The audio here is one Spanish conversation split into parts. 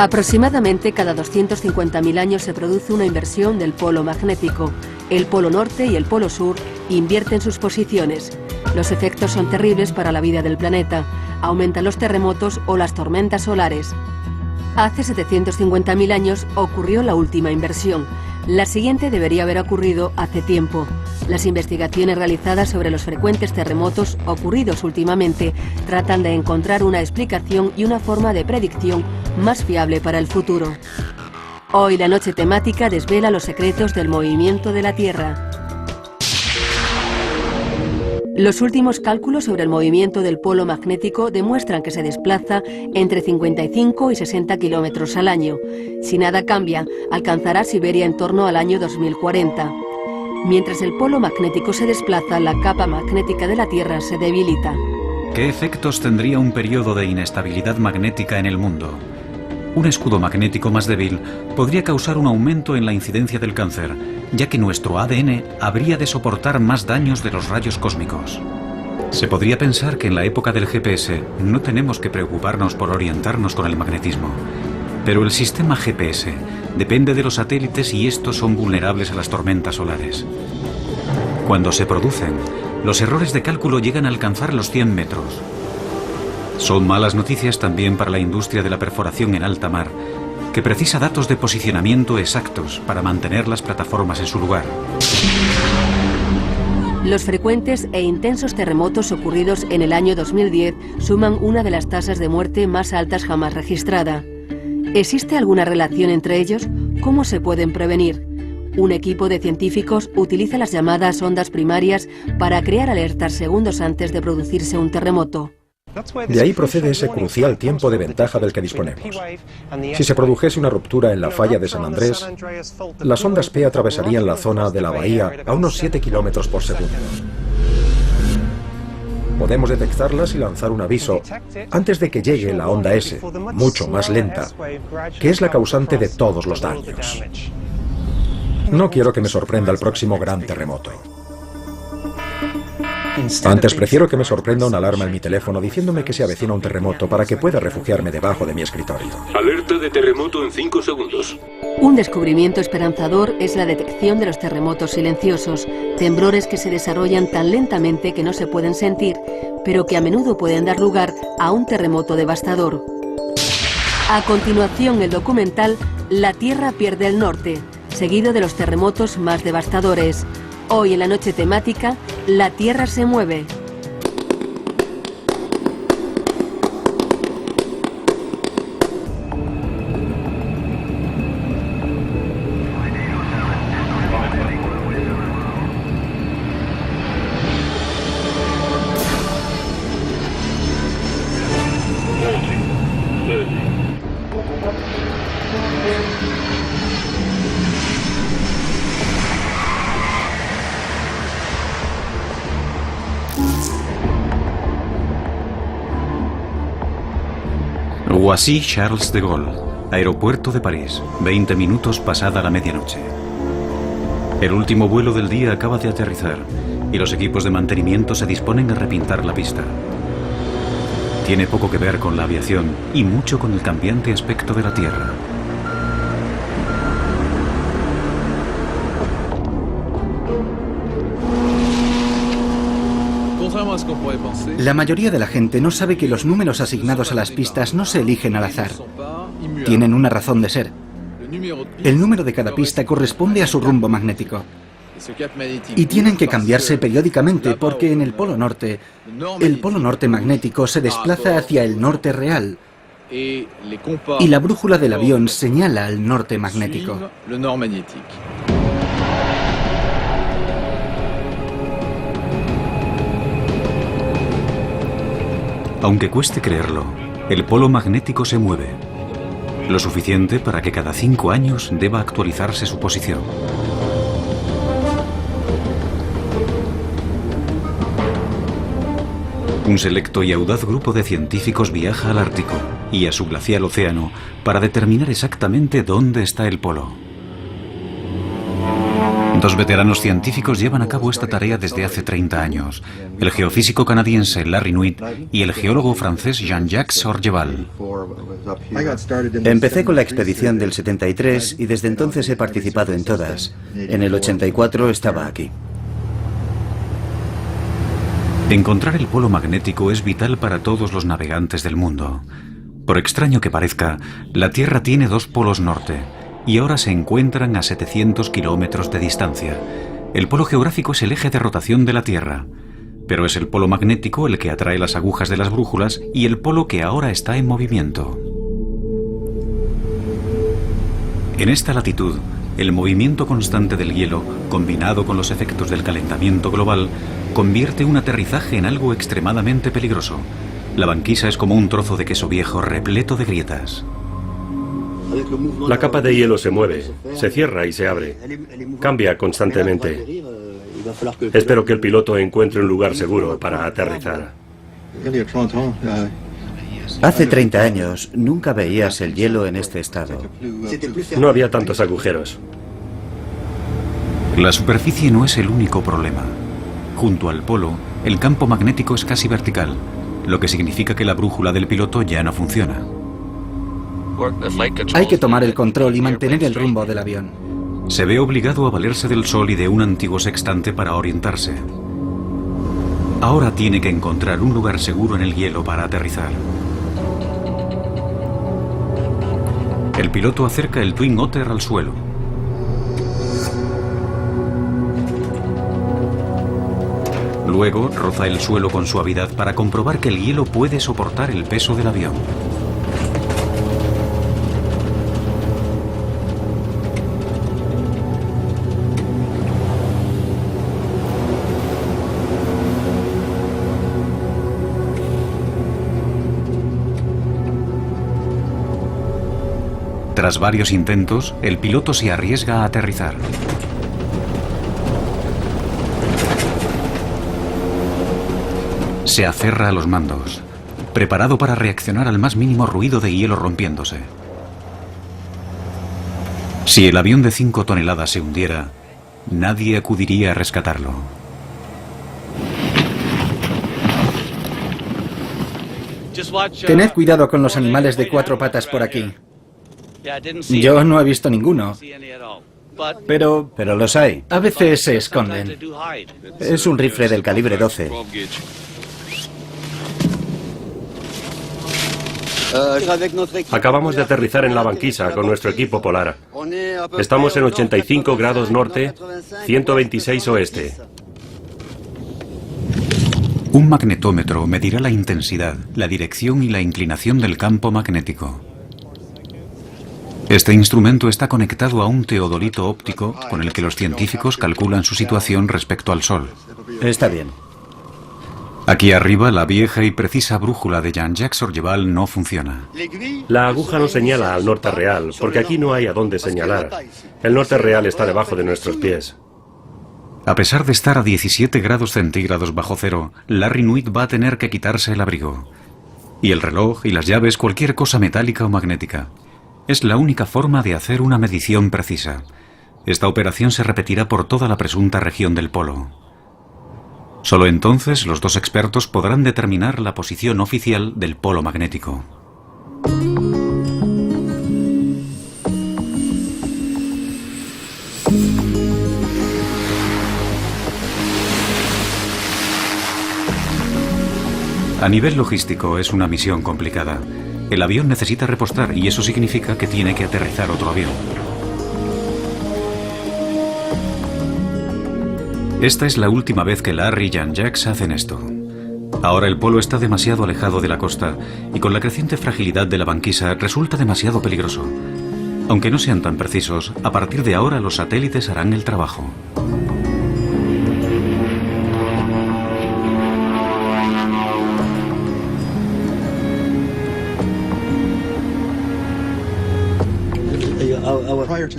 Aproximadamente cada 250.000 años se produce una inversión del polo magnético. El polo norte y el polo sur invierten sus posiciones. Los efectos son terribles para la vida del planeta. Aumentan los terremotos o las tormentas solares. Hace 750.000 años ocurrió la última inversión. La siguiente debería haber ocurrido hace tiempo. Las investigaciones realizadas sobre los frecuentes terremotos ocurridos últimamente tratan de encontrar una explicación y una forma de predicción más fiable para el futuro. Hoy la noche temática desvela los secretos del movimiento de la Tierra. Los últimos cálculos sobre el movimiento del polo magnético demuestran que se desplaza entre 55 y 60 kilómetros al año. Si nada cambia, alcanzará Siberia en torno al año 2040. Mientras el polo magnético se desplaza, la capa magnética de la Tierra se debilita. ¿Qué efectos tendría un periodo de inestabilidad magnética en el mundo? Un escudo magnético más débil podría causar un aumento en la incidencia del cáncer, ya que nuestro ADN habría de soportar más daños de los rayos cósmicos. Se podría pensar que en la época del GPS no tenemos que preocuparnos por orientarnos con el magnetismo. Pero el sistema GPS depende de los satélites y estos son vulnerables a las tormentas solares. Cuando se producen, los errores de cálculo llegan a alcanzar los 100 metros. Son malas noticias también para la industria de la perforación en alta mar, que precisa datos de posicionamiento exactos para mantener las plataformas en su lugar. Los frecuentes e intensos terremotos ocurridos en el año 2010 suman una de las tasas de muerte más altas jamás registrada. ¿Existe alguna relación entre ellos? ¿Cómo se pueden prevenir? Un equipo de científicos utiliza las llamadas ondas primarias para crear alertas segundos antes de producirse un terremoto. De ahí procede ese crucial tiempo de ventaja del que disponemos. Si se produjese una ruptura en la falla de San Andrés, las ondas P atravesarían la zona de la bahía a unos 7 kilómetros por segundo. Podemos detectarlas y lanzar un aviso antes de que llegue la onda S, mucho más lenta, que es la causante de todos los daños. No quiero que me sorprenda el próximo gran terremoto. Antes prefiero que me sorprenda una alarma en mi teléfono diciéndome que se avecina un terremoto para que pueda refugiarme debajo de mi escritorio. Alerta de terremoto en 5 segundos. Un descubrimiento esperanzador es la detección de los terremotos silenciosos, temblores que se desarrollan tan lentamente que no se pueden sentir, pero que a menudo pueden dar lugar a un terremoto devastador. A continuación, el documental La Tierra pierde el norte, seguido de los terremotos más devastadores. Hoy en la noche temática, la Tierra se mueve. Roissy-Charles de Gaulle, aeropuerto de París, 20 minutos pasada la medianoche. El último vuelo del día acaba de aterrizar y los equipos de mantenimiento se disponen a repintar la pista. Tiene poco que ver con la aviación y mucho con el cambiante aspecto de la Tierra. La mayoría de la gente no sabe que los números asignados a las pistas no se eligen al azar. Tienen una razón de ser. El número de cada pista corresponde a su rumbo magnético. Y tienen que cambiarse periódicamente porque en el polo norte magnético se desplaza hacia el norte real. Y la brújula del avión señala al norte magnético. Aunque cueste creerlo, el polo magnético se mueve. Lo suficiente para que cada 5 años deba actualizarse su posición. Un selecto y audaz grupo de científicos viaja al Ártico y a su glacial océano para determinar exactamente dónde está el polo. Dos veteranos científicos llevan a cabo esta tarea desde hace 30 años, el geofísico canadiense Larry Nuit y el geólogo francés Jean-Jacques Sorgeval. Empecé con la expedición del 73 y desde entonces he participado en todas. En el 84 estaba aquí. Encontrar el polo magnético es vital para todos los navegantes del mundo. Por extraño que parezca, la Tierra tiene dos polos norte y ahora se encuentran a 700 kilómetros de distancia. El polo geográfico es el eje de rotación de la Tierra, pero es el polo magnético el que atrae las agujas de las brújulas y el polo que ahora está en movimiento. En esta latitud, el movimiento constante del hielo, combinado con los efectos del calentamiento global, convierte un aterrizaje en algo extremadamente peligroso. La banquisa es como un trozo de queso viejo repleto de grietas. La capa de hielo se mueve, se cierra y se abre. Cambia constantemente. Espero que el piloto encuentre un lugar seguro para aterrizar. Hace 30 años nunca veías el hielo en este estado. No había tantos agujeros. La superficie no es el único problema. Junto al polo, el campo magnético es casi vertical, lo que significa que la brújula del piloto ya no funciona. Hay que tomar el control y mantener el rumbo del avión. Se ve obligado a valerse del sol y de un antiguo sextante para orientarse. Ahora tiene que encontrar un lugar seguro en el hielo para aterrizar. El piloto acerca el Twin Otter al suelo. Luego roza el suelo con suavidad para comprobar que el hielo puede soportar el peso del avión. Tras varios intentos, el piloto se arriesga a aterrizar. Se aferra a los mandos, preparado para reaccionar al más mínimo ruido de hielo rompiéndose. Si el avión de 5 toneladas se hundiera, nadie acudiría a rescatarlo. Tened cuidado con los animales de 4 patas por aquí. Yo no he visto ninguno, pero los hay. a veces se esconden. Es un rifle del calibre 12. Acabamos de aterrizar en la banquisa con nuestro equipo polar. Estamos en 85 grados norte, 126 oeste. Un magnetómetro medirá la intensidad, la dirección y la inclinación del campo magnético. Este instrumento está conectado a un teodolito óptico con el que los científicos calculan su situación respecto al Sol. Está bien. Aquí arriba, la vieja y precisa brújula de Jean-Jacques Sorgeval no funciona. La aguja no señala al norte real, porque aquí no hay a dónde señalar. El norte real está debajo de nuestros pies. A pesar de estar a 17 grados centígrados bajo cero, Larry Nuit va a tener que quitarse el abrigo. Y el reloj y las llaves, cualquier cosa metálica o magnética. Es la única forma de hacer una medición precisa. Esta operación se repetirá por toda la presunta región del polo. Solo entonces los dos expertos podrán determinar la posición oficial del polo magnético. A nivel logístico es una misión complicada. El avión necesita repostar y eso significa que tiene que aterrizar otro avión. Esta es la última vez que Larry y Jean-Jacques hacen esto. Ahora el polo está demasiado alejado de la costa y con la creciente fragilidad de la banquisa resulta demasiado peligroso. Aunque no sean tan precisos, a partir de ahora los satélites harán el trabajo.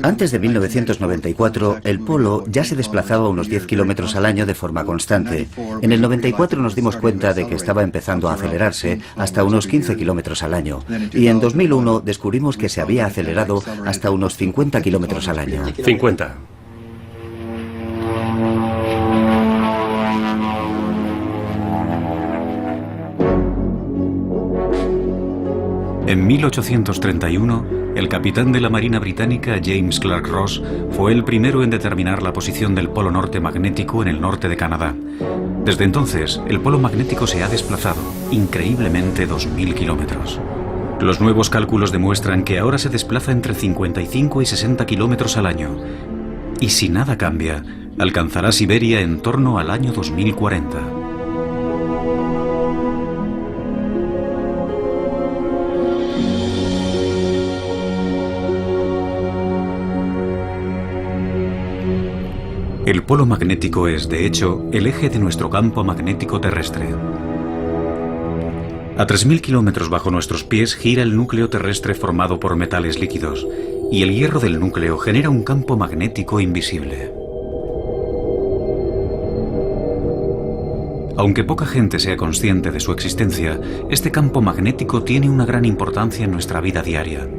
Antes de 1994, el polo ya se desplazaba unos 10 kilómetros al año de forma constante. En el 94 nos dimos cuenta de que estaba empezando a acelerarse hasta unos 15 kilómetros al año. Y en 2001 descubrimos que se había acelerado hasta unos 50 kilómetros al año. 50. En 1831, el capitán de la Marina británica James Clark Ross fue el primero en determinar la posición del polo norte magnético en el norte de Canadá. Desde entonces, el polo magnético se ha desplazado, increíblemente 2.000 kilómetros. Los nuevos cálculos demuestran que ahora se desplaza entre 55 y 60 kilómetros al año. Y si nada cambia, alcanzará Siberia en torno al año 2040. El polo magnético es, de hecho, el eje de nuestro campo magnético terrestre. A 3.000 kilómetros bajo nuestros pies gira el núcleo terrestre formado por metales líquidos, y el hierro del núcleo genera un campo magnético invisible. Aunque poca gente sea consciente de su existencia, este campo magnético tiene una gran importancia en nuestra vida diaria.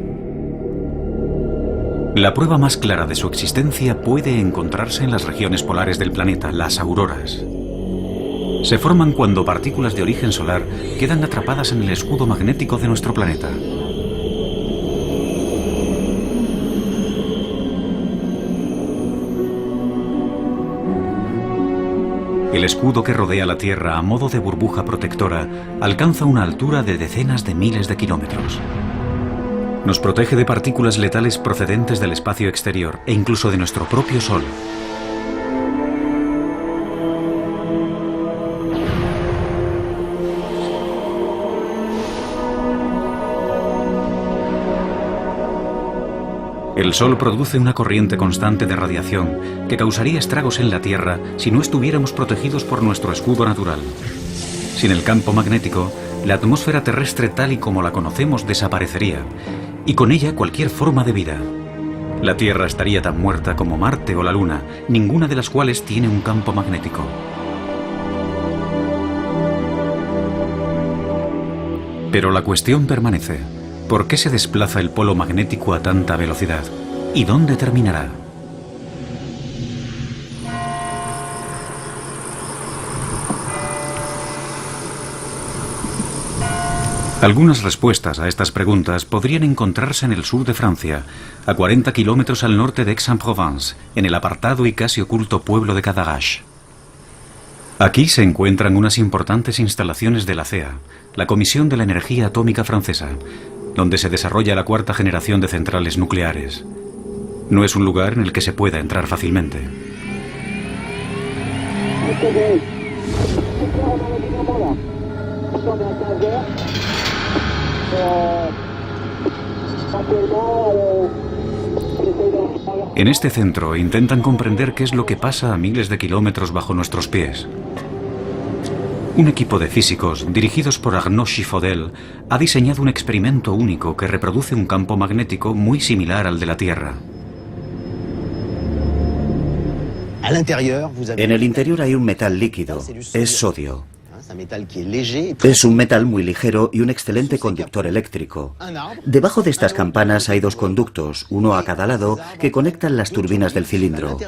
La prueba más clara de su existencia puede encontrarse en las regiones polares del planeta, las auroras. Se forman cuando partículas de origen solar quedan atrapadas en el escudo magnético de nuestro planeta. El escudo que rodea la Tierra a modo de burbuja protectora alcanza una altura de decenas de miles de kilómetros. Nos protege de partículas letales procedentes del espacio exterior e incluso de nuestro propio Sol. El Sol produce una corriente constante de radiación que causaría estragos en la Tierra si no estuviéramos protegidos por nuestro escudo natural. Sin el campo magnético, la atmósfera terrestre tal y como la conocemos desaparecería, y con ella cualquier forma de vida. La Tierra estaría tan muerta como Marte o la Luna, ninguna de las cuales tiene un campo magnético. Pero la cuestión permanece. ¿Por qué se desplaza el polo magnético a tanta velocidad? ¿Y dónde terminará? Algunas respuestas a estas preguntas podrían encontrarse en el sur de Francia, a 40 kilómetros al norte de Aix-en-Provence, en el apartado y casi oculto pueblo de Cadarache. Aquí se encuentran unas importantes instalaciones de la CEA, la Comisión de la Energía Atómica Francesa, donde se desarrolla la cuarta generación de centrales nucleares. No es un lugar en el que se pueda entrar fácilmente. En este centro intentan comprender qué es lo que pasa a miles de kilómetros bajo nuestros pies. Un equipo de físicos, dirigidos por Arnaud Chiffodel, ha diseñado un experimento único que reproduce un campo magnético muy similar al de la Tierra. En el interior hay un metal líquido, es sodio. Es un metal muy ligero y un excelente conductor eléctrico. Debajo de estas campanas hay dos conductos, uno a cada lado, que conectan las turbinas del cilindro.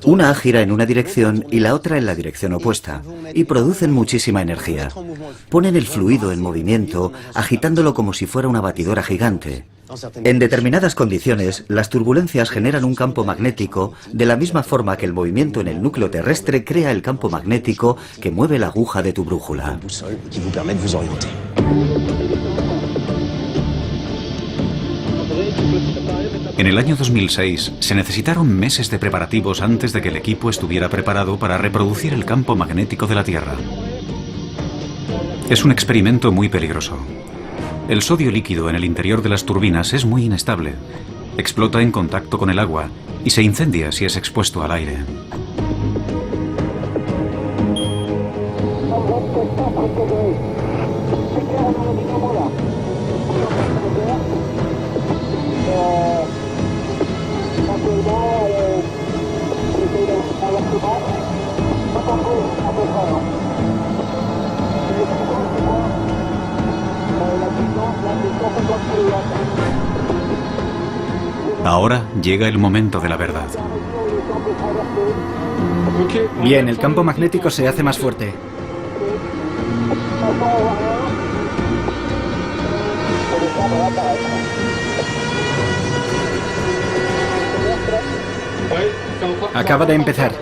Una gira en una dirección y la otra en la dirección opuesta, y producen muchísima energía. Ponen el fluido en movimiento, agitándolo como si fuera una batidora gigante. En determinadas condiciones, las turbulencias generan un campo magnético de la misma forma que el movimiento en el núcleo terrestre crea el campo magnético que mueve la aguja de tu brújula. En el año 2006 se necesitaron meses de preparativos antes de que el equipo estuviera preparado para reproducir el campo magnético de la Tierra. Es un experimento muy peligroso. El sodio líquido en el interior de las turbinas es muy inestable. Explota en contacto con el agua y se incendia si es expuesto al aire. Ahora llega el momento de la verdad. Bien, el campo magnético se hace más fuerte. Acaba de empezar.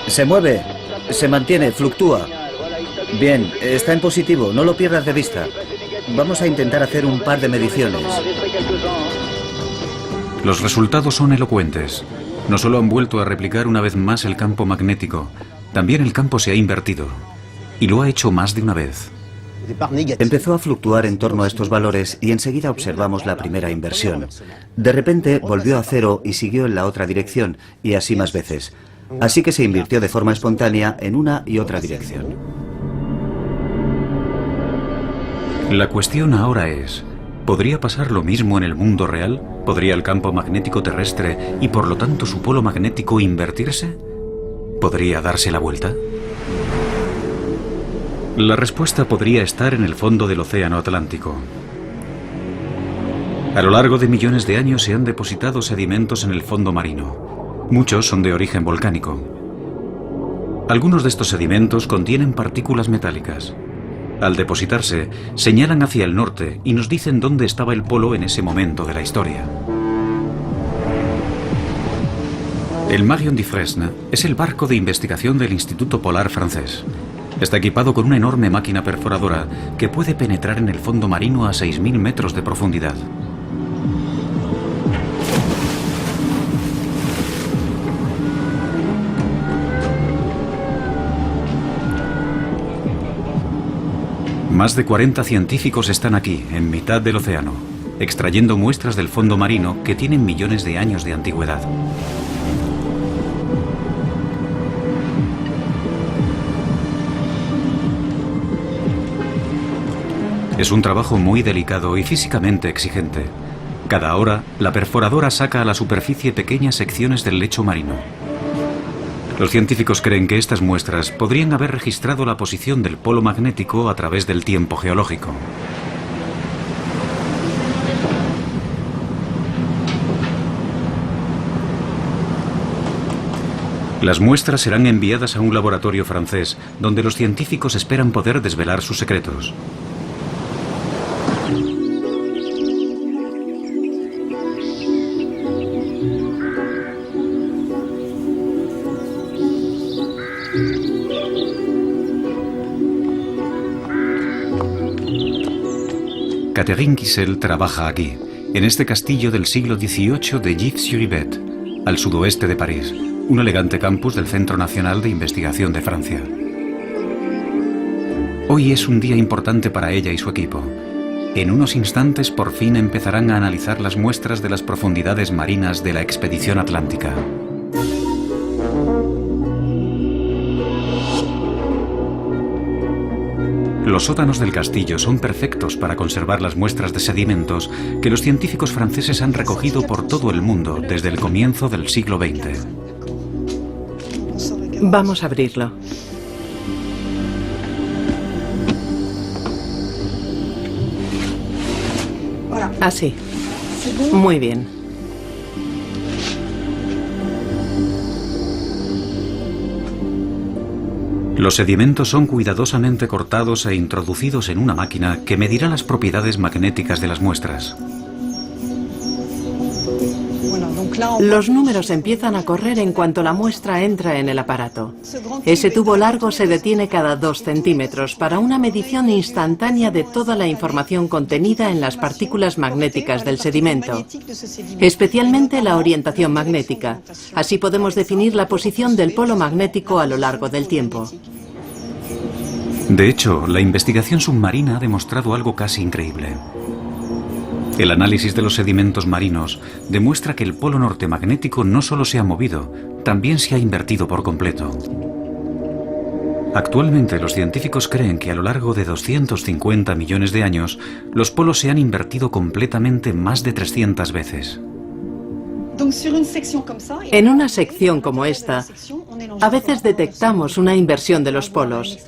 Se mueve, se mantiene, fluctúa. Bien, está en positivo, no lo pierdas de vista. Vamos a intentar hacer un par de mediciones. Los resultados son elocuentes. No solo han vuelto a replicar una vez más el campo magnético, también el campo se ha invertido. Y lo ha hecho más de una vez. Empezó a fluctuar en torno a estos valores y enseguida observamos la primera inversión. De repente volvió a cero y siguió en la otra dirección, y así más veces. Así que se invirtió de forma espontánea en una y otra dirección. La cuestión ahora es, ¿podría pasar lo mismo en el mundo real? ¿Podría el campo magnético terrestre y por lo tanto su polo magnético invertirse? ¿Podría darse la vuelta? La respuesta podría estar en el fondo del océano Atlántico. A lo largo de millones de años se han depositado sedimentos en el fondo marino. Muchos son de origen volcánico. Algunos de estos sedimentos contienen partículas metálicas. Al depositarse, señalan hacia el norte y nos dicen dónde estaba el polo en ese momento de la historia. El Marion Dufresne es el barco de investigación del Instituto Polar francés. Está equipado con una enorme máquina perforadora que puede penetrar en el fondo marino a 6.000 metros de profundidad. Más de 40 científicos están aquí, en mitad del océano, extrayendo muestras del fondo marino que tienen millones de años de antigüedad. Es un trabajo muy delicado y físicamente exigente. Cada hora, la perforadora saca a la superficie pequeñas secciones del lecho marino. Los científicos creen que estas muestras podrían haber registrado la posición del polo magnético a través del tiempo geológico. Las muestras serán enviadas a un laboratorio francés, donde los científicos esperan poder desvelar sus secretos. Catherine Kissel trabaja aquí, en este castillo del siglo XVIII de Gif-sur-Yvette, al sudoeste de París, un elegante campus del Centro Nacional de Investigación de Francia. Hoy es un día importante para ella y su equipo. En unos instantes por fin empezarán a analizar las muestras de las profundidades marinas de la expedición atlántica. Los sótanos del castillo son perfectos para conservar las muestras de sedimentos que los científicos franceses han recogido por todo el mundo desde el comienzo del siglo XX. Vamos a abrirlo. Así. Muy bien. Los sedimentos son cuidadosamente cortados e introducidos en una máquina que medirá las propiedades magnéticas de las muestras. Los números empiezan a correr en cuanto la muestra entra en el aparato. Ese tubo largo se detiene cada 2 centímetros para una medición instantánea de toda la información contenida en las partículas magnéticas del sedimento, especialmente la orientación magnética. Así podemos definir la posición del polo magnético a lo largo del tiempo. De hecho, la investigación submarina ha demostrado algo casi increíble. El análisis de los sedimentos marinos demuestra que el polo norte magnético no solo se ha movido, también se ha invertido por completo. Actualmente los científicos creen que a lo largo de 250 millones de años, los polos se han invertido completamente más de 300 veces. En una sección como esta, a veces detectamos una inversión de los polos.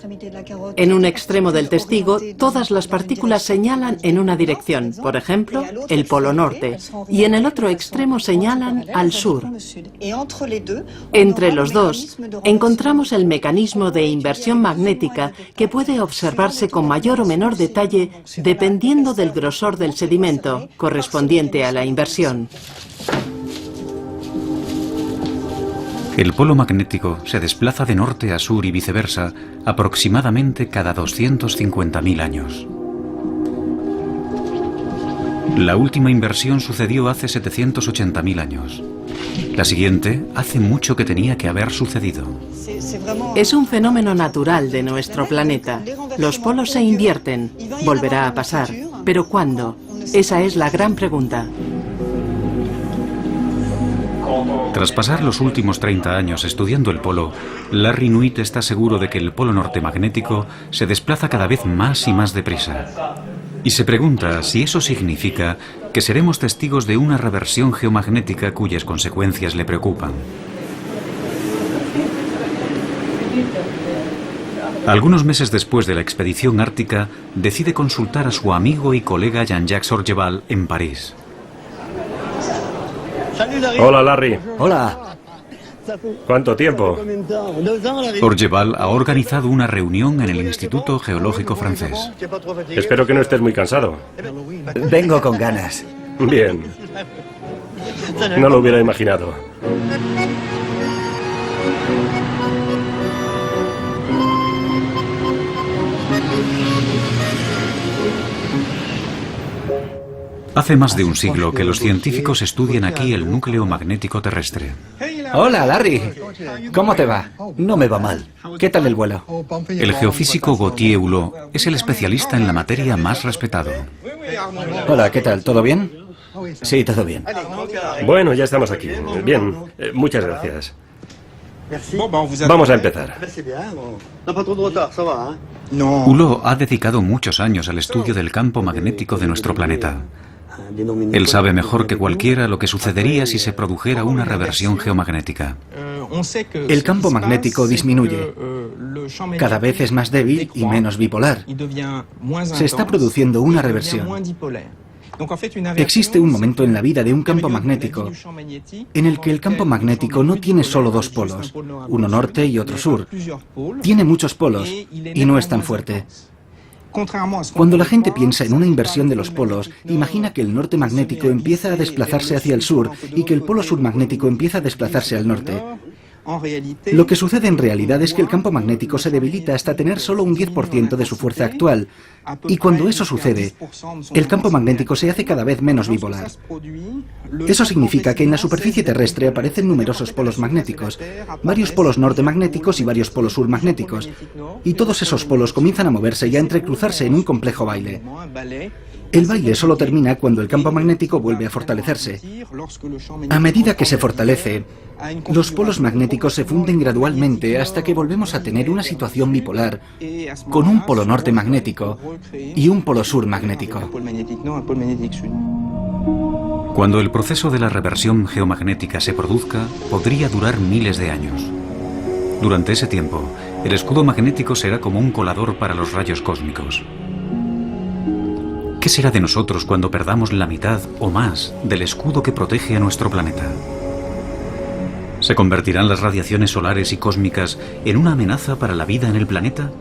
En un extremo del testigo, todas las partículas señalan en una dirección, por ejemplo, el polo norte, y en el otro extremo señalan al sur. Entre los dos, encontramos el mecanismo de inversión magnética que puede observarse con mayor o menor detalle dependiendo del grosor del sedimento correspondiente a la inversión. El polo magnético se desplaza de norte a sur y viceversa aproximadamente cada 250.000 años. La última inversión sucedió hace 780.000 años. La siguiente hace mucho que tenía que haber sucedido. Es un fenómeno natural de nuestro planeta. Los polos se invierten. Volverá a pasar. ¿Pero cuándo? Esa es la gran pregunta. Tras pasar los últimos 30 años estudiando el polo, Larry Nuit está seguro de que el polo norte magnético se desplaza cada vez más y más deprisa. Y se pregunta si eso significa que seremos testigos de una reversión geomagnética cuyas consecuencias le preocupan. Algunos meses después de la expedición ártica, decide consultar a su amigo y colega Jean-Jacques Orgeval en París. Hola, Larry. Hola. ¿Cuánto tiempo? Orgeval ha organizado una reunión en el Instituto Geológico francés. Espero que no estés muy cansado. Vengo con ganas. Bien. No lo hubiera imaginado. Hace más de un siglo que los científicos estudian aquí el núcleo magnético terrestre. Hola, Larry. ¿Cómo te va? No me va mal. ¿Qué tal el vuelo? El geofísico Gauthier Hulot es el especialista en la materia más respetado. Hola, ¿qué tal? ¿Todo bien? Sí, todo bien. Bueno, ya estamos aquí. Bien, muchas gracias. Vamos a empezar. Hulot ha dedicado muchos años al estudio del campo magnético de nuestro planeta. Él sabe mejor que cualquiera lo que sucedería si se produjera una reversión geomagnética. El campo magnético disminuye. Cada vez es más débil y menos bipolar. Se está produciendo una reversión. Existe un momento en la vida de un campo magnético en el que el campo magnético no tiene solo dos polos, uno norte y otro sur. Tiene muchos polos y no es tan fuerte. Cuando la gente piensa en una inversión de los polos, imagina que el norte magnético empieza a desplazarse hacia el sur y que el polo sur magnético empieza a desplazarse al norte. Lo que sucede en realidad es que el campo magnético se debilita hasta tener solo un 10% de su fuerza actual. Y cuando eso sucede, el campo magnético se hace cada vez menos bipolar. Eso significa que en la superficie terrestre aparecen numerosos polos magnéticos, varios polos norte magnéticos y varios polos sur magnéticos. Y todos esos polos comienzan a moverse y a entrecruzarse en un complejo baile. El baile solo termina cuando el campo magnético vuelve a fortalecerse. A medida que se fortalece, los polos magnéticos se funden gradualmente hasta que volvemos a tener una situación bipolar, con un polo norte magnético y un polo sur magnético. Cuando el proceso de la reversión geomagnética se produzca, podría durar miles de años. Durante ese tiempo, el escudo magnético será como un colador para los rayos cósmicos. ¿Qué será de nosotros cuando perdamos la mitad o más del escudo que protege a nuestro planeta? ¿Se convertirán las radiaciones solares y cósmicas en una amenaza para la vida en el planeta?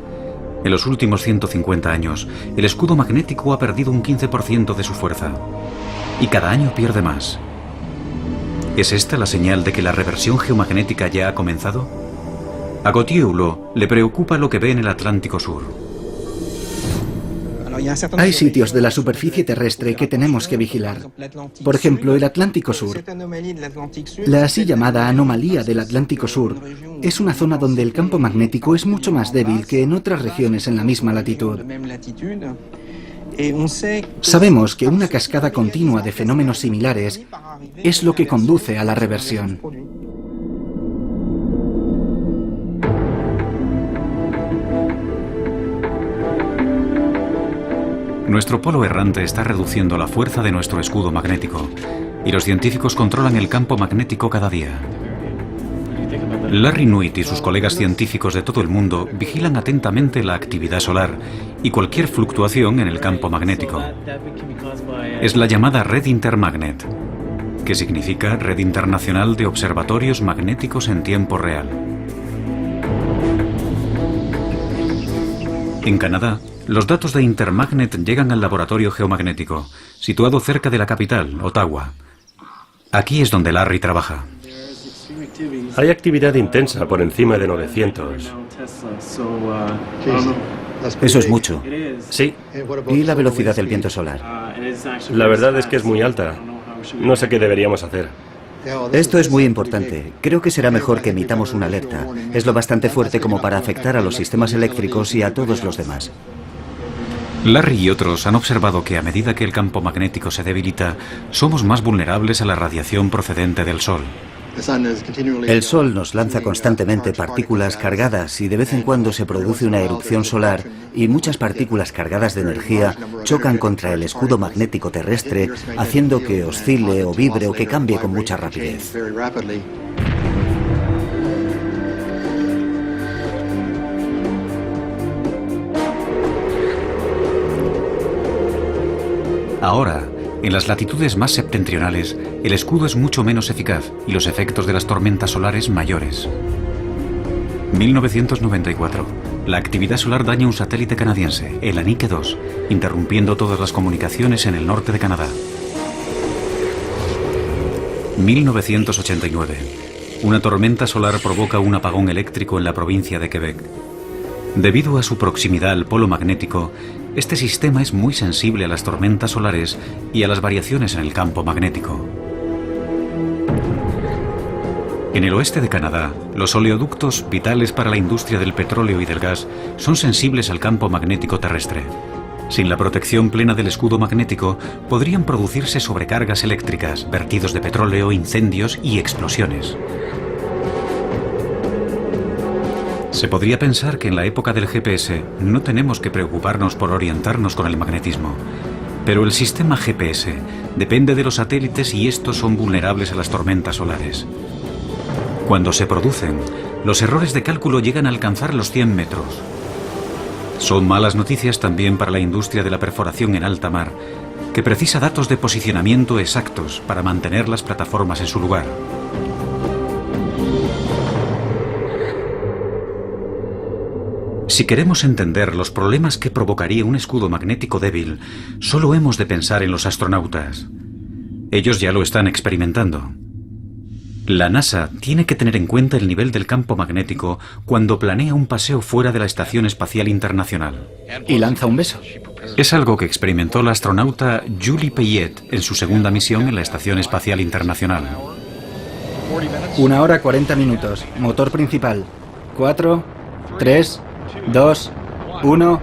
En los últimos 150 años, el escudo magnético ha perdido un 15% de su fuerza. Y cada año pierde más. ¿Es esta la señal de que la reversión geomagnética ya ha comenzado? A Gauthier Hulot le preocupa lo que ve en el Atlántico Sur. Hay sitios de la superficie terrestre que tenemos que vigilar. Por ejemplo, el Atlántico Sur. La así llamada anomalía del Atlántico Sur es una zona donde el campo magnético es mucho más débil que en otras regiones en la misma latitud. Sabemos que una cascada continua de fenómenos similares es lo que conduce a la reversión. Nuestro polo errante está reduciendo la fuerza de nuestro escudo magnético y los científicos controlan el campo magnético cada día. Larry Nuit y sus colegas científicos de todo el mundo vigilan atentamente la actividad solar y cualquier fluctuación en el campo magnético. Es la llamada Red Intermagnet, que significa Red Internacional de Observatorios Magnéticos en Tiempo Real. En Canadá, los datos de Intermagnet llegan al laboratorio geomagnético, situado cerca de la capital, Ottawa. Aquí es donde Larry trabaja. Hay actividad intensa por encima de 900. Eso es mucho. Sí. ¿Y la velocidad del viento solar? La verdad es que es muy alta. No sé qué deberíamos hacer. Esto es muy importante. Creo que será mejor que emitamos una alerta. Es lo bastante fuerte como para afectar a los sistemas eléctricos y a todos los demás. Larry y otros han observado que a medida que el campo magnético se debilita, somos más vulnerables a la radiación procedente del Sol. El Sol nos lanza constantemente partículas cargadas y de vez en cuando se produce una erupción solar y muchas partículas cargadas de energía chocan contra el escudo magnético terrestre, haciendo que oscile o vibre o que cambie con mucha rapidez. Ahora, en las latitudes más septentrionales, el escudo es mucho menos eficaz y los efectos de las tormentas solares mayores. 1994. La actividad solar daña un satélite canadiense, el Anique 2, interrumpiendo todas las comunicaciones en el norte de Canadá. 1989. Una tormenta solar provoca un apagón eléctrico en la provincia de Quebec. Debido a su proximidad al polo magnético, este sistema es muy sensible a las tormentas solares y a las variaciones en el campo magnético. En el oeste de Canadá, los oleoductos, vitales para la industria del petróleo y del gas, son sensibles al campo magnético terrestre. Sin la protección plena del escudo magnético, podrían producirse sobrecargas eléctricas, vertidos de petróleo, incendios y explosiones. Se podría pensar que en la época del GPS no tenemos que preocuparnos por orientarnos con el magnetismo. Pero el sistema GPS depende de los satélites y estos son vulnerables a las tormentas solares. Cuando se producen, los errores de cálculo llegan a alcanzar los 100 metros. Son malas noticias también para la industria de la perforación en alta mar, que precisa datos de posicionamiento exactos para mantener las plataformas en su lugar. Si queremos entender los problemas que provocaría un escudo magnético débil, solo hemos de pensar en los astronautas. Ellos ya lo están experimentando. La NASA tiene que tener en cuenta el nivel del campo magnético cuando planea un paseo fuera de la Estación Espacial Internacional. Y lanza un beso. Es algo que experimentó la astronauta Julie Payet en su segunda misión en la Estación Espacial Internacional. 1 hora 40 minutos. Motor principal. 4, 3, 2, 1.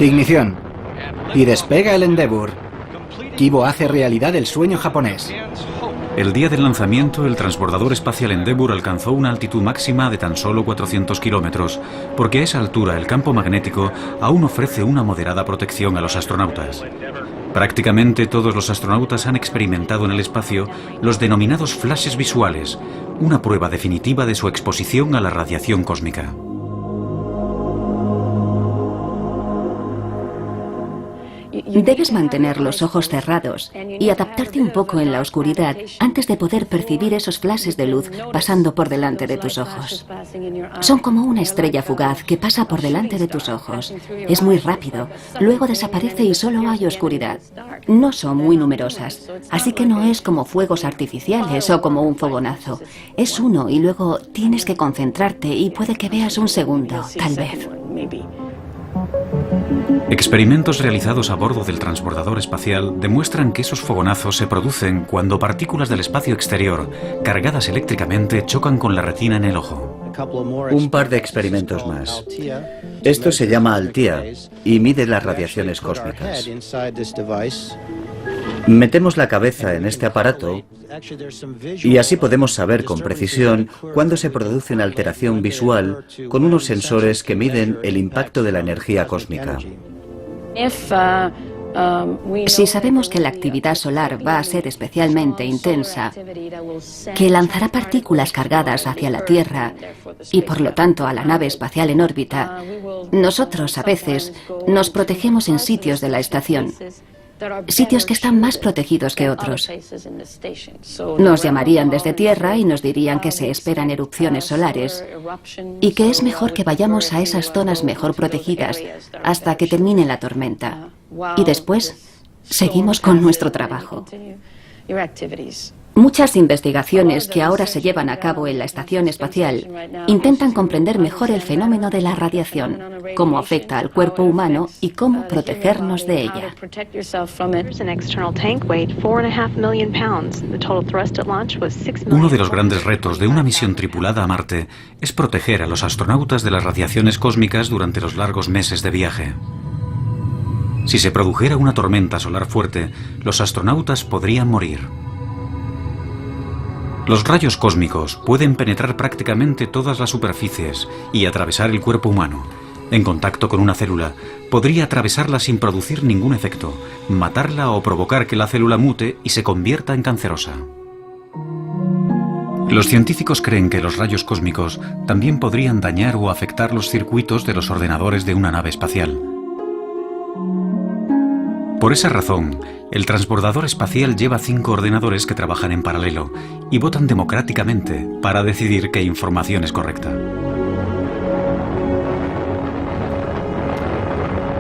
Ignición. Y despega el Endeavour. Kibo hace realidad el sueño japonés. El día del lanzamiento, el transbordador espacial Endeavour alcanzó una altitud máxima de tan solo 400 kilómetros, porque a esa altura el campo magnético aún ofrece una moderada protección a los astronautas. Prácticamente todos los astronautas han experimentado en el espacio los denominados flashes visuales, una prueba definitiva de su exposición a la radiación cósmica. Debes mantener los ojos cerrados y adaptarte un poco en la oscuridad antes de poder percibir esos flashes de luz pasando por delante de tus ojos. Son como una estrella fugaz que pasa por delante de tus ojos. Es muy rápido, luego desaparece y solo hay oscuridad. No son muy numerosas, así que no es como fuegos artificiales o como un fogonazo. Es uno y luego tienes que concentrarte y puede que veas un segundo, tal vez. Experimentos realizados a bordo del transbordador espacial demuestran que esos fogonazos se producen cuando partículas del espacio exterior, cargadas eléctricamente, chocan con la retina en el ojo. Un par de experimentos más. Esto se llama Altia y mide las radiaciones cósmicas. Metemos la cabeza en este aparato y así podemos saber con precisión cuándo se produce una alteración visual con unos sensores que miden el impacto de la energía cósmica. Si sabemos que la actividad solar va a ser especialmente intensa, que lanzará partículas cargadas hacia la Tierra y por lo tanto a la nave espacial en órbita, nosotros a veces nos protegemos en sitios de la estación, sitios que están más protegidos que otros. Nos llamarían desde Tierra y nos dirían que se esperan erupciones solares y que es mejor que vayamos a esas zonas mejor protegidas hasta que termine la tormenta. Y después seguimos con nuestro trabajo. Muchas investigaciones que ahora se llevan a cabo en la estación espacial intentan comprender mejor el fenómeno de la radiación, cómo afecta al cuerpo humano y cómo protegernos de ella. Uno de los grandes retos de una misión tripulada a Marte es proteger a los astronautas de las radiaciones cósmicas durante los largos meses de viaje. Si se produjera una tormenta solar fuerte, los astronautas podrían morir. Los rayos cósmicos pueden penetrar prácticamente todas las superficies y atravesar el cuerpo humano. En contacto con una célula, podría atravesarla sin producir ningún efecto, matarla o provocar que la célula mute y se convierta en cancerosa. Los científicos creen que los rayos cósmicos también podrían dañar o afectar los circuitos de los ordenadores de una nave espacial. Por esa razón, el transbordador espacial lleva 5 ordenadores que trabajan en paralelo y votan democráticamente para decidir qué información es correcta.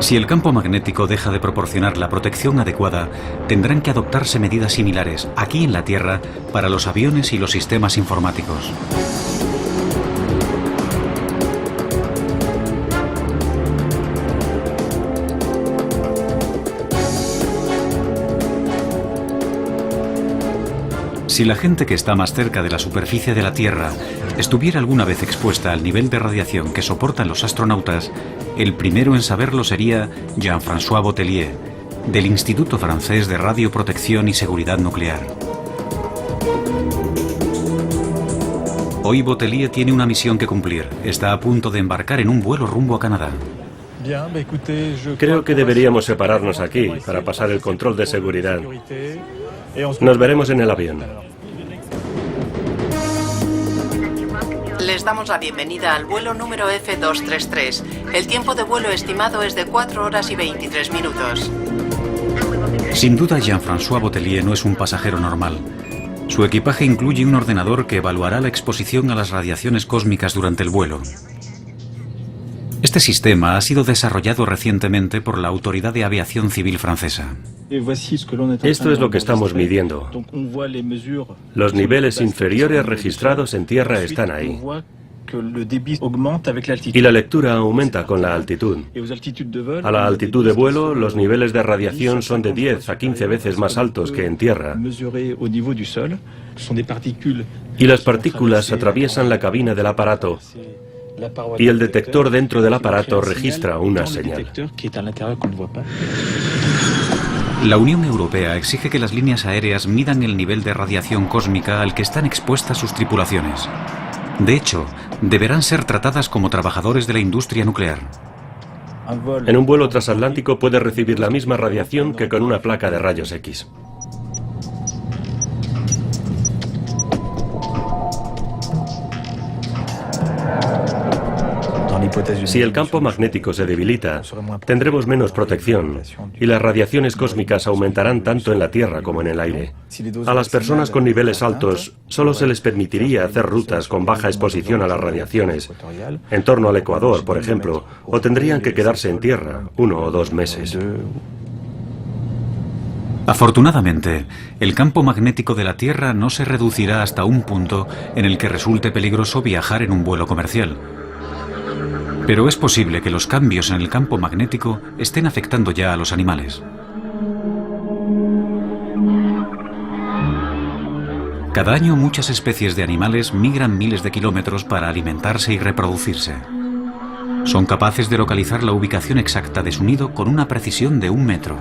Si el campo magnético deja de proporcionar la protección adecuada, tendrán que adoptarse medidas similares aquí en la Tierra para los aviones y los sistemas informáticos. Si la gente que está más cerca de la superficie de la Tierra estuviera alguna vez expuesta al nivel de radiación que soportan los astronautas, el primero en saberlo sería Jean-François Botellier, del Instituto Francés de Radioprotección y Seguridad Nuclear. Hoy Botellier tiene una misión que cumplir. Está a punto de embarcar en un vuelo rumbo a Canadá. Creo que deberíamos separarnos aquí para pasar el control de seguridad. Nos veremos en el avión. Les damos la bienvenida al vuelo número F233. El tiempo de vuelo estimado es de 4 horas y 23 minutos. Sin duda, Jean-François Botellier no es un pasajero normal. Su equipaje incluye un ordenador que evaluará la exposición a las radiaciones cósmicas durante el vuelo. Este sistema ha sido desarrollado recientemente por la Autoridad de Aviación Civil francesa. Esto es lo que estamos midiendo. Los niveles inferiores registrados en tierra están ahí. Y la lectura aumenta con la altitud. A la altitud de vuelo, los niveles de radiación son de 10 a 15 veces más altos que en tierra. Y las partículas atraviesan la cabina del aparato. Y el detector dentro del aparato registra una señal. La Unión Europea exige que las líneas aéreas midan el nivel de radiación cósmica al que están expuestas sus tripulaciones. De hecho, deberán ser tratadas como trabajadores de la industria nuclear. En un vuelo transatlántico puede recibir la misma radiación que con una placa de rayos X. Si el campo magnético se debilita, tendremos menos protección y las radiaciones cósmicas aumentarán tanto en la Tierra como en el aire. A las personas con niveles altos solo se les permitiría hacer rutas con baja exposición a las radiaciones, en torno al Ecuador, por ejemplo, o tendrían que quedarse en tierra 1 o 2 meses. Afortunadamente, el campo magnético de la Tierra no se reducirá hasta un punto en el que resulte peligroso viajar en un vuelo comercial. Pero es posible que los cambios en el campo magnético estén afectando ya a los animales. Cada año muchas especies de animales migran miles de kilómetros para alimentarse y reproducirse. Son capaces de localizar la ubicación exacta de su nido con una precisión de 1 metro.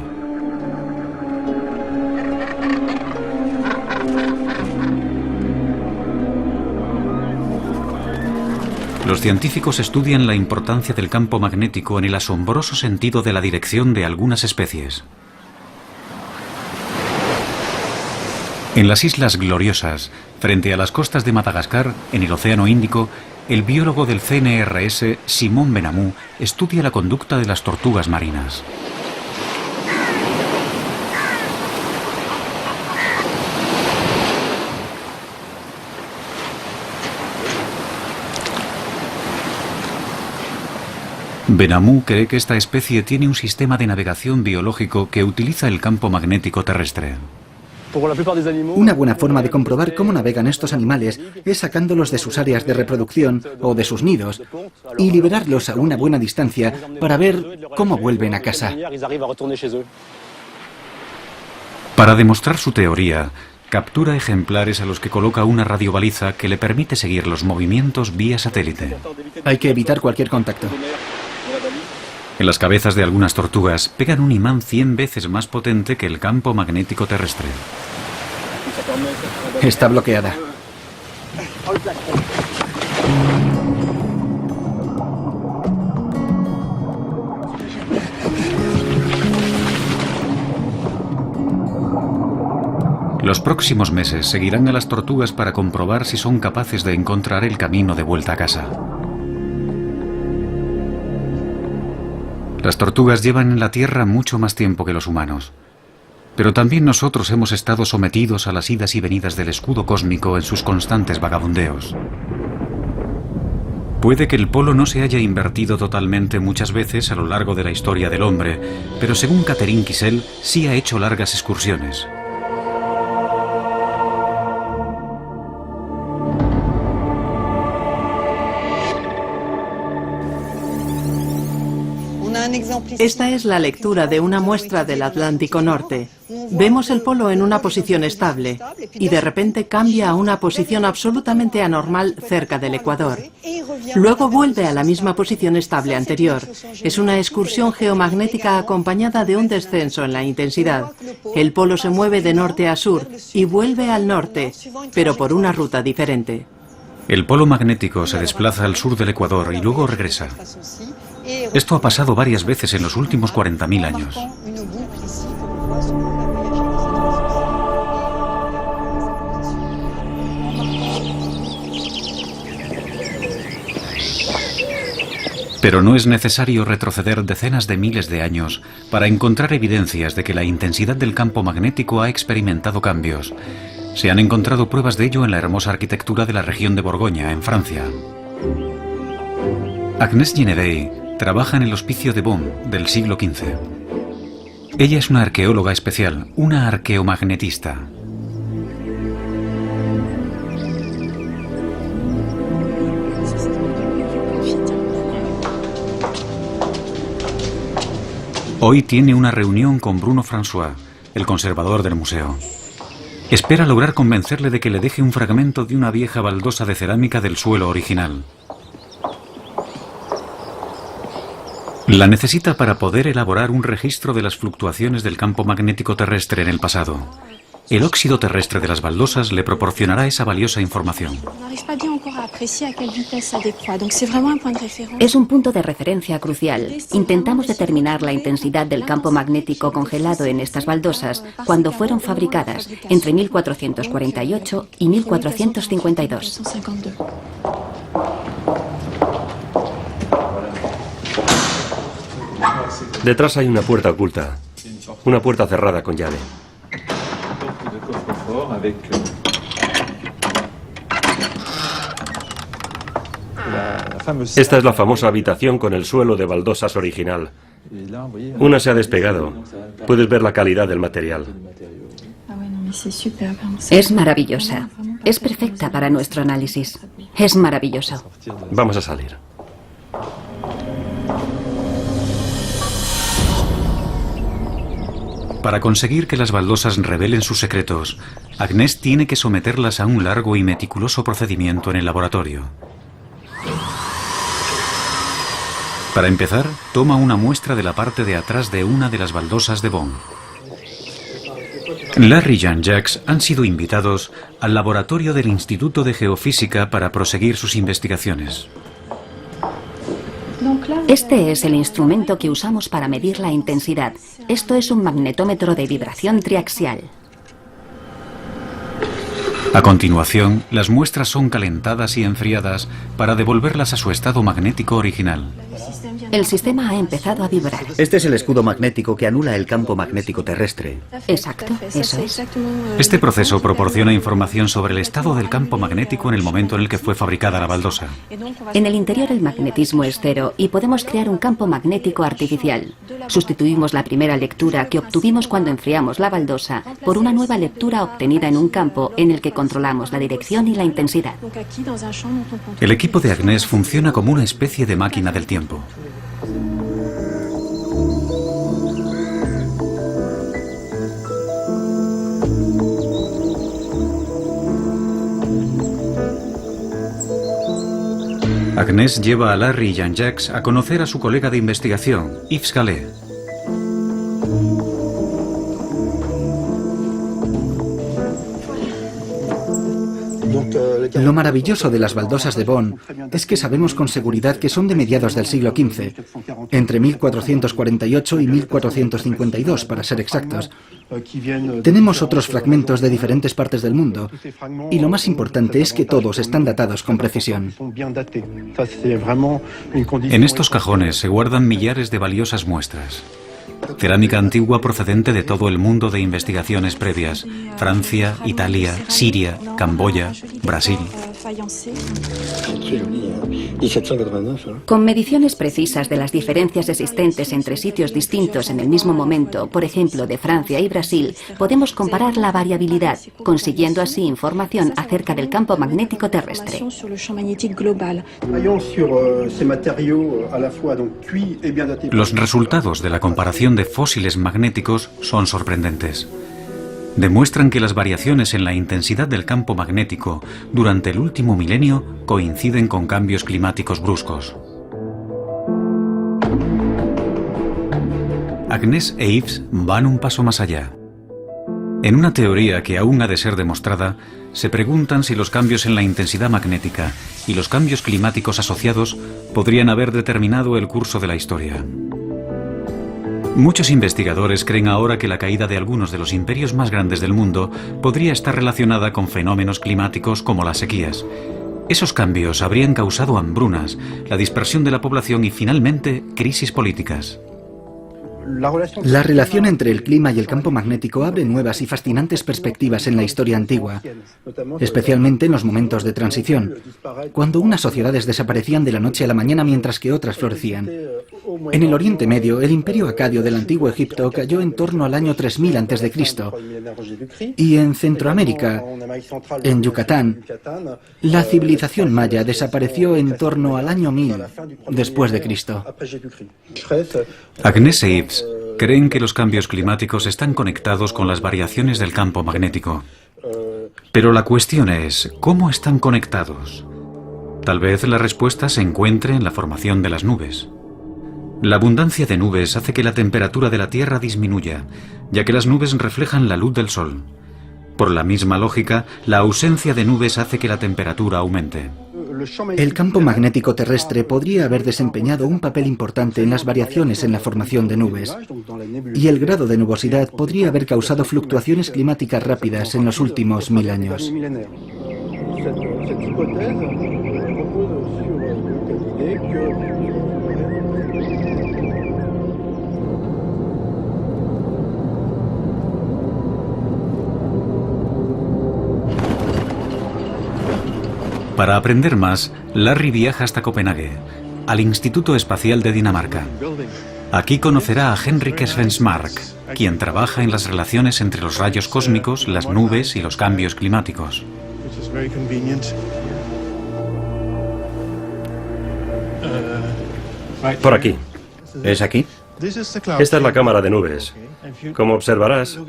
Los científicos estudian la importancia del campo magnético en el asombroso sentido de la dirección de algunas especies. En las Islas Gloriosas, frente a las costas de Madagascar, en el Océano Índico, el biólogo del CNRS, Simon Benamou, estudia la conducta de las tortugas marinas. Benamou cree que esta especie tiene un sistema de navegación biológico que utiliza el campo magnético terrestre. Una buena forma de comprobar cómo navegan estos animales es sacándolos de sus áreas de reproducción o de sus nidos y liberarlos a una buena distancia para ver cómo vuelven a casa. Para demostrar su teoría, captura ejemplares a los que coloca una radiobaliza que le permite seguir los movimientos vía satélite. Hay que evitar cualquier contacto. En las cabezas de algunas tortugas pegan un imán 100 veces más potente que el campo magnético terrestre. Está bloqueada. Los próximos meses seguirán a las tortugas para comprobar si son capaces de encontrar el camino de vuelta a casa. Las tortugas llevan en la Tierra mucho más tiempo que los humanos. Pero también nosotros hemos estado sometidos a las idas y venidas del escudo cósmico en sus constantes vagabundeos. Puede que el polo no se haya invertido totalmente muchas veces a lo largo de la historia del hombre, pero según Catherine Kissel, sí ha hecho largas excursiones. Esta es la lectura de una muestra del Atlántico Norte. Vemos el polo en una posición estable y de repente cambia a una posición absolutamente anormal cerca del Ecuador. Luego vuelve a la misma posición estable anterior. Es una excursión geomagnética acompañada de un descenso en la intensidad. El polo se mueve de norte a sur y vuelve al norte, pero por una ruta diferente. El polo magnético se desplaza al sur del Ecuador y luego regresa. Esto ha pasado varias veces en los últimos 40.000 años. Pero no es necesario retroceder decenas de miles de años para encontrar evidencias de que la intensidad del campo magnético ha experimentado cambios. Se han encontrado pruebas de ello en la hermosa arquitectura de la región de Borgoña, en Francia. Agnès Genevey trabaja en el Hospicio de Beaune del siglo XV. Ella es una arqueóloga especial, una arqueomagnetista. Hoy tiene una reunión con Bruno François, el conservador del museo. Espera lograr convencerle de que le deje un fragmento de una vieja baldosa de cerámica del suelo original. La necesita para poder elaborar un registro de las fluctuaciones del campo magnético terrestre en el pasado. El óxido terrestre de las baldosas le proporcionará esa valiosa información. Es un punto de referencia crucial. Intentamos determinar la intensidad del campo magnético congelado en estas baldosas cuando fueron fabricadas, entre 1448 y 1452. Detrás hay una puerta oculta, una puerta cerrada con llave. Esta es la famosa habitación con el suelo de baldosas original. Una se ha despegado. Puedes ver la calidad del material. Es maravillosa. Es perfecta para nuestro análisis. Es maravilloso. Vamos a salir. Para conseguir que las baldosas revelen sus secretos, Agnès tiene que someterlas a un largo y meticuloso procedimiento en el laboratorio. Para empezar, toma una muestra de la parte de atrás de una de las baldosas de Beaune. Larry y Jean-Jacques han sido invitados al laboratorio del Instituto de Geofísica para proseguir sus investigaciones. Este es el instrumento que usamos para medir la intensidad. Esto es un magnetómetro de vibración triaxial. A continuación, las muestras son calentadas y enfriadas para devolverlas a su estado magnético original. El sistema ha empezado a vibrar. Este es el escudo magnético que anula el campo magnético terrestre. Exacto, eso es. Este proceso proporciona información sobre el estado del campo magnético en el momento en el que fue fabricada la baldosa. En el interior el magnetismo es cero y podemos crear un campo magnético artificial. Sustituimos la primera lectura que obtuvimos cuando enfriamos la baldosa por una nueva lectura obtenida en un campo en el que controlamos la dirección y la intensidad. El equipo de Agnès funciona como una especie de máquina del tiempo. Agnès lleva a Larry y Jean-Jacques a conocer a su colega de investigación, Yves Calais. Lo maravilloso de las baldosas de Bonn es que sabemos con seguridad que son de mediados del siglo XV, entre 1448 y 1452 para ser exactos. Tenemos otros fragmentos de diferentes partes del mundo y lo más importante es que todos están datados con precisión. En estos cajones se guardan millares de valiosas muestras. Cerámica antigua procedente de todo el mundo de investigaciones previas: Francia, Italia, Siria, Camboya, Brasil. Con mediciones precisas de las diferencias existentes entre sitios distintos en el mismo momento, por ejemplo de Francia y Brasil, podemos comparar la variabilidad, consiguiendo así información acerca del campo magnético terrestre. Los resultados de la comparación de fósiles magnéticos son sorprendentes. Demuestran que las variaciones en la intensidad del campo magnético durante el último milenio coinciden con cambios climáticos bruscos. Agnès e Yves van un paso más allá. En una teoría que aún ha de ser demostrada, se preguntan si los cambios en la intensidad magnética y los cambios climáticos asociados podrían haber determinado el curso de la historia. Muchos investigadores creen ahora que la caída de algunos de los imperios más grandes del mundo podría estar relacionada con fenómenos climáticos como las sequías. Esos cambios habrían causado hambrunas, la dispersión de la población y finalmente crisis políticas. La relación entre el clima y el campo magnético abre nuevas y fascinantes perspectivas en la historia antigua, especialmente en los momentos de transición, cuando unas sociedades desaparecían de la noche a la mañana mientras que otras florecían. En el Oriente Medio, el imperio acadio del antiguo Egipto cayó en torno al año 3000 a.C. Y en Centroamérica, en Yucatán, la civilización maya desapareció en torno al año 1000 después de Cristo. Agnès e Yves creen que los cambios climáticos están conectados con las variaciones del campo magnético. Pero la cuestión es, ¿cómo están conectados? Tal vez la respuesta se encuentre en la formación de las nubes. La abundancia de nubes hace que la temperatura de la Tierra disminuya, ya que las nubes reflejan la luz del Sol. Por la misma lógica, la ausencia de nubes hace que la temperatura aumente. El campo magnético terrestre podría haber desempeñado un papel importante en las variaciones en la formación de nubes, y el grado de nubosidad podría haber causado fluctuaciones climáticas rápidas en los últimos 1000 años. Para aprender más, Larry viaja hasta Copenhague, al Instituto Espacial de Dinamarca. Aquí conocerá a Henrik Svensmark, quien trabaja en las relaciones entre los rayos cósmicos, las nubes y los cambios climáticos. Por aquí. ¿Es aquí? Esta es la cámara de nubes. Como observarás,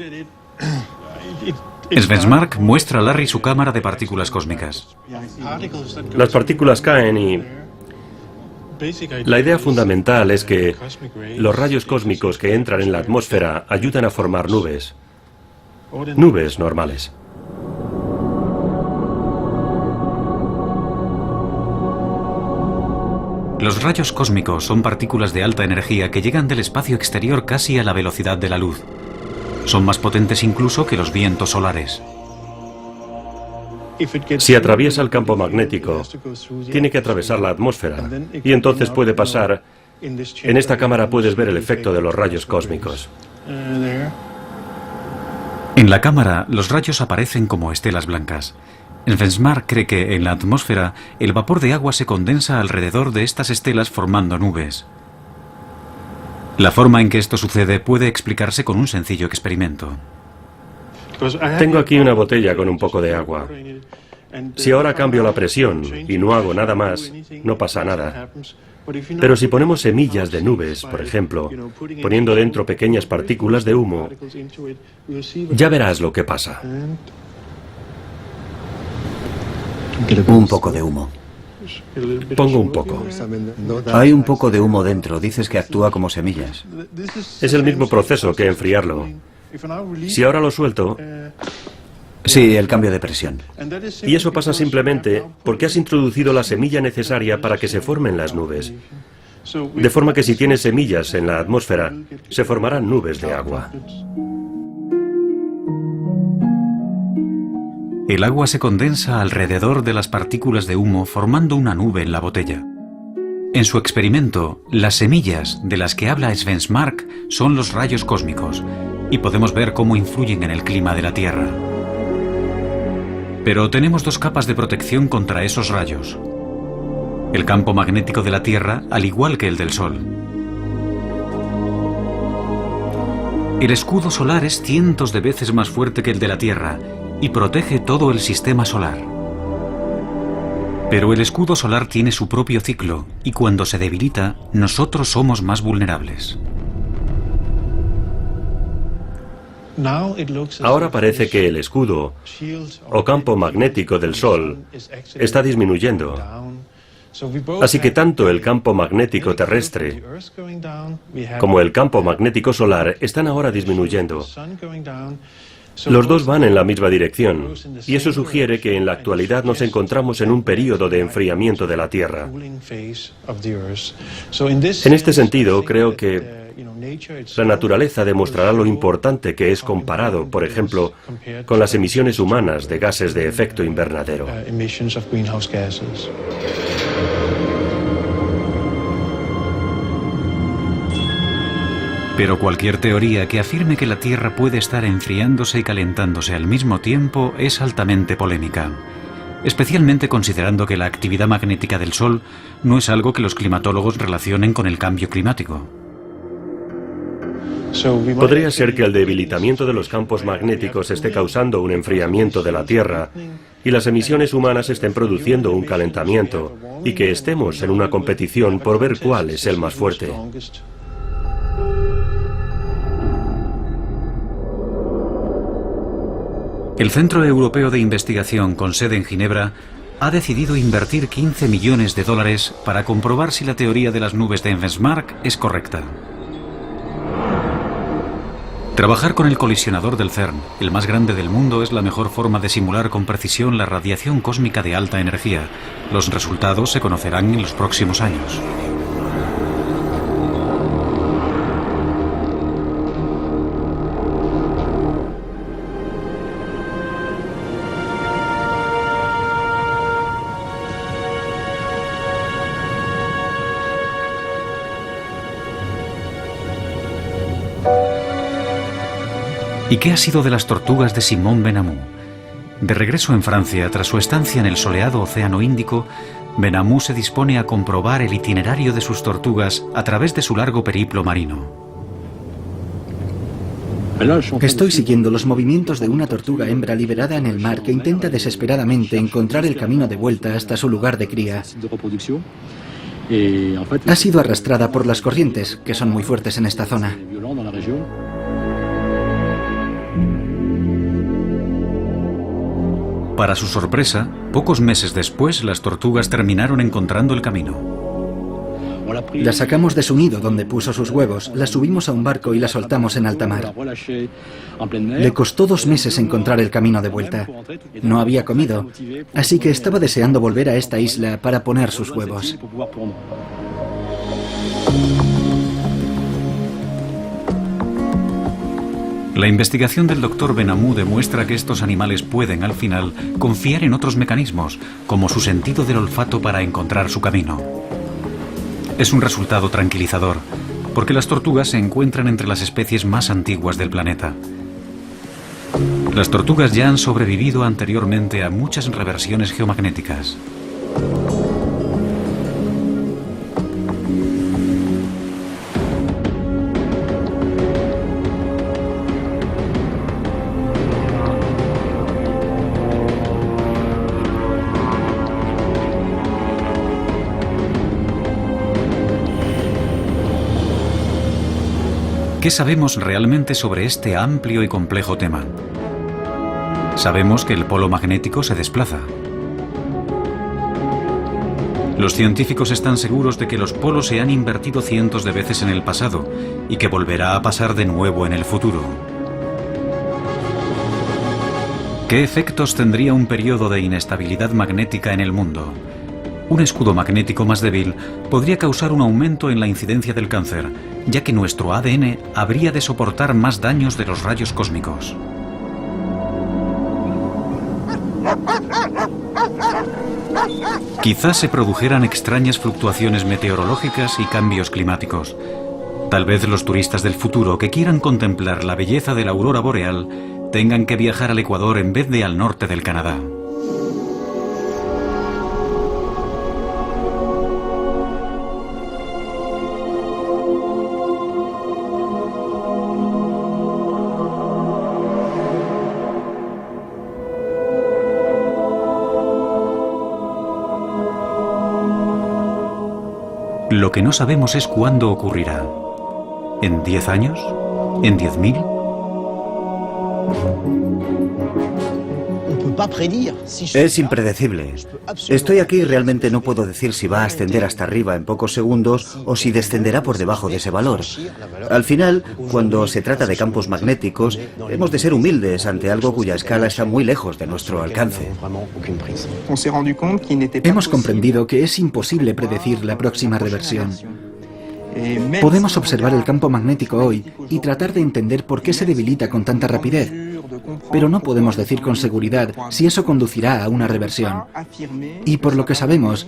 Svensmark muestra a Larry su cámara de partículas cósmicas. las partículas caen y la idea fundamental es que los rayos cósmicos que entran en la atmósfera ayudan a formar nubes. Nubes normales. Los rayos cósmicos son partículas de alta energía que llegan del espacio exterior casi a la velocidad de la luz. Son más potentes incluso que los vientos solares. Si atraviesa el campo magnético, tiene que atravesar la atmósfera y entonces puede pasar. En esta cámara puedes ver el efecto de los rayos cósmicos. En la cámara, los rayos aparecen como estelas blancas. Svensmark cree que en la atmósfera el vapor de agua se condensa alrededor de estas estelas formando nubes. La forma en que esto sucede puede explicarse con un sencillo experimento. Tengo aquí una botella con un poco de agua. Si ahora cambio la presión y no hago nada más, no pasa nada. Pero si ponemos semillas de nubes, por ejemplo, poniendo dentro pequeñas partículas de humo, ya verás lo que pasa. Un poco de humo. Pongo un poco. Hay un poco de humo dentro. Dices que actúa como semillas. Es el mismo proceso que enfriarlo. Si ahora lo suelto... Sí, el cambio de presión. Y eso pasa simplemente porque has introducido la semilla necesaria para que se formen las nubes. De forma que si tienes semillas en la atmósfera, se formarán nubes de agua. El agua se condensa alrededor de las partículas de humo formando una nube en la botella. En su experimento, las semillas de las que habla Svensmark son los rayos cósmicos y podemos ver cómo influyen en el clima de la Tierra. Pero tenemos dos capas de protección contra esos rayos. El campo magnético de la Tierra, al igual que el del Sol. El escudo solar es cientos de veces más fuerte que el de la Tierra y protege todo el sistema solar. Pero el escudo solar tiene su propio ciclo y cuando se debilita, nosotros somos más vulnerables. Ahora parece que el escudo o campo magnético del Sol está disminuyendo. Así que tanto el campo magnético terrestre como el campo magnético solar están ahora disminuyendo. Los dos van en la misma dirección, y eso sugiere que en la actualidad nos encontramos en un período de enfriamiento de la Tierra. En este sentido, creo que la naturaleza demostrará lo importante que es comparado, por ejemplo, con las emisiones humanas de gases de efecto invernadero. Pero cualquier teoría que afirme que la Tierra puede estar enfriándose y calentándose al mismo tiempo es altamente polémica, especialmente considerando que la actividad magnética del Sol no es algo que los climatólogos relacionen con el cambio climático. Podría ser que el debilitamiento de los campos magnéticos esté causando un enfriamiento de la Tierra y las emisiones humanas estén produciendo un calentamiento y que estemos en una competición por ver cuál es el más fuerte. El Centro Europeo de Investigación, con sede en Ginebra, ha decidido invertir 15 millones de dólares para comprobar si la teoría de las nubes de Svensmark es correcta. Trabajar con el colisionador del CERN, el más grande del mundo, es la mejor forma de simular con precisión la radiación cósmica de alta energía. Los resultados se conocerán en los próximos años. ¿Y qué ha sido de las tortugas de Simón Benamou? De regreso en Francia, tras su estancia en el soleado Océano Índico, Benamou se dispone a comprobar el itinerario de sus tortugas a través de su largo periplo marino. Estoy siguiendo los movimientos de una tortuga hembra liberada en el mar que intenta desesperadamente encontrar el camino de vuelta hasta su lugar de cría. Ha sido arrastrada por las corrientes, que son muy fuertes en esta zona. Para su sorpresa, pocos meses después, las tortugas terminaron encontrando el camino. La sacamos de su nido donde puso sus huevos, la subimos a un barco y la soltamos en alta mar. Le costó 2 meses encontrar el camino de vuelta. No había comido, así que estaba deseando volver a esta isla para poner sus huevos. La investigación del Dr. Benamou demuestra que estos animales pueden, al final, confiar en otros mecanismos, como su sentido del olfato para encontrar su camino. Es un resultado tranquilizador, porque las tortugas se encuentran entre las especies más antiguas del planeta. Las tortugas ya han sobrevivido anteriormente a muchas reversiones geomagnéticas. ¿Qué sabemos realmente sobre este amplio y complejo tema? Sabemos que el polo magnético se desplaza. Los científicos están seguros de que los polos se han invertido cientos de veces en el pasado y que volverá a pasar de nuevo en el futuro. ¿Qué efectos tendría un periodo de inestabilidad magnética en el mundo? Un escudo magnético más débil podría causar un aumento en la incidencia del cáncer, ya que nuestro ADN habría de soportar más daños de los rayos cósmicos. Quizás se produjeran extrañas fluctuaciones meteorológicas y cambios climáticos. Tal vez los turistas del futuro que quieran contemplar la belleza de la aurora boreal tengan que viajar al Ecuador en vez de al norte del Canadá. Lo que no sabemos es cuándo ocurrirá. ¿En 10 años? ¿En 10.000? Es impredecible. Estoy aquí y realmente no puedo decir si va a ascender hasta arriba en pocos segundos o si descenderá por debajo de ese valor. Al final, cuando se trata de campos magnéticos, hemos de ser humildes ante algo cuya escala está muy lejos de nuestro alcance. Hemos comprendido que es imposible predecir la próxima reversión. Podemos observar el campo magnético hoy y tratar de entender por qué se debilita con tanta rapidez, pero no podemos decir con seguridad si eso conducirá a una reversión. Y por lo que sabemos,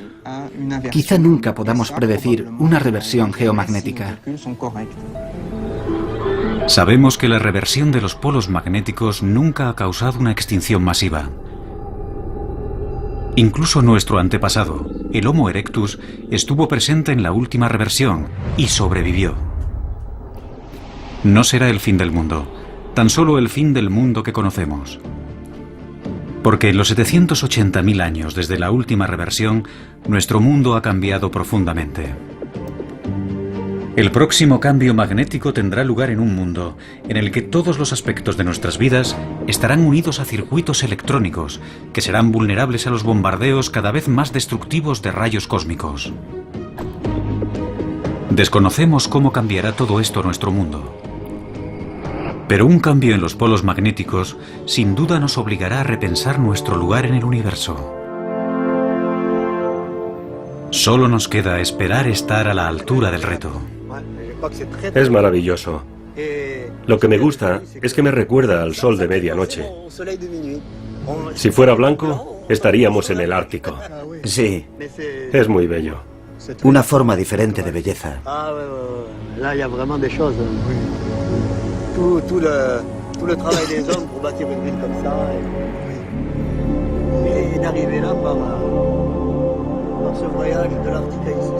quizá nunca podamos predecir una reversión geomagnética. Sabemos que la reversión de los polos magnéticos nunca ha causado una extinción masiva. Incluso nuestro antepasado, el Homo erectus, estuvo presente en la última reversión y sobrevivió. No será el fin del mundo, tan solo el fin del mundo que conocemos. Porque en los 780.000 años desde la última reversión, nuestro mundo ha cambiado profundamente. El próximo cambio magnético tendrá lugar en un mundo en el que todos los aspectos de nuestras vidas estarán unidos a circuitos electrónicos que serán vulnerables a los bombardeos cada vez más destructivos de rayos cósmicos. Desconocemos cómo cambiará todo esto nuestro mundo. Pero un cambio en los polos magnéticos sin duda nos obligará a repensar nuestro lugar en el universo. Solo nos queda esperar estar a la altura del reto. Es maravilloso. Lo que me gusta es que me recuerda al sol de medianoche. Si fuera blanco, estaríamos en el Ártico. Sí. Es muy bello. Una forma diferente de belleza. Là, il y a vraiment des choses. Tout le travail des hommes pour bâtir une ville comme ça. Et d'arriver là par ce voyage de l'Arctique à ici.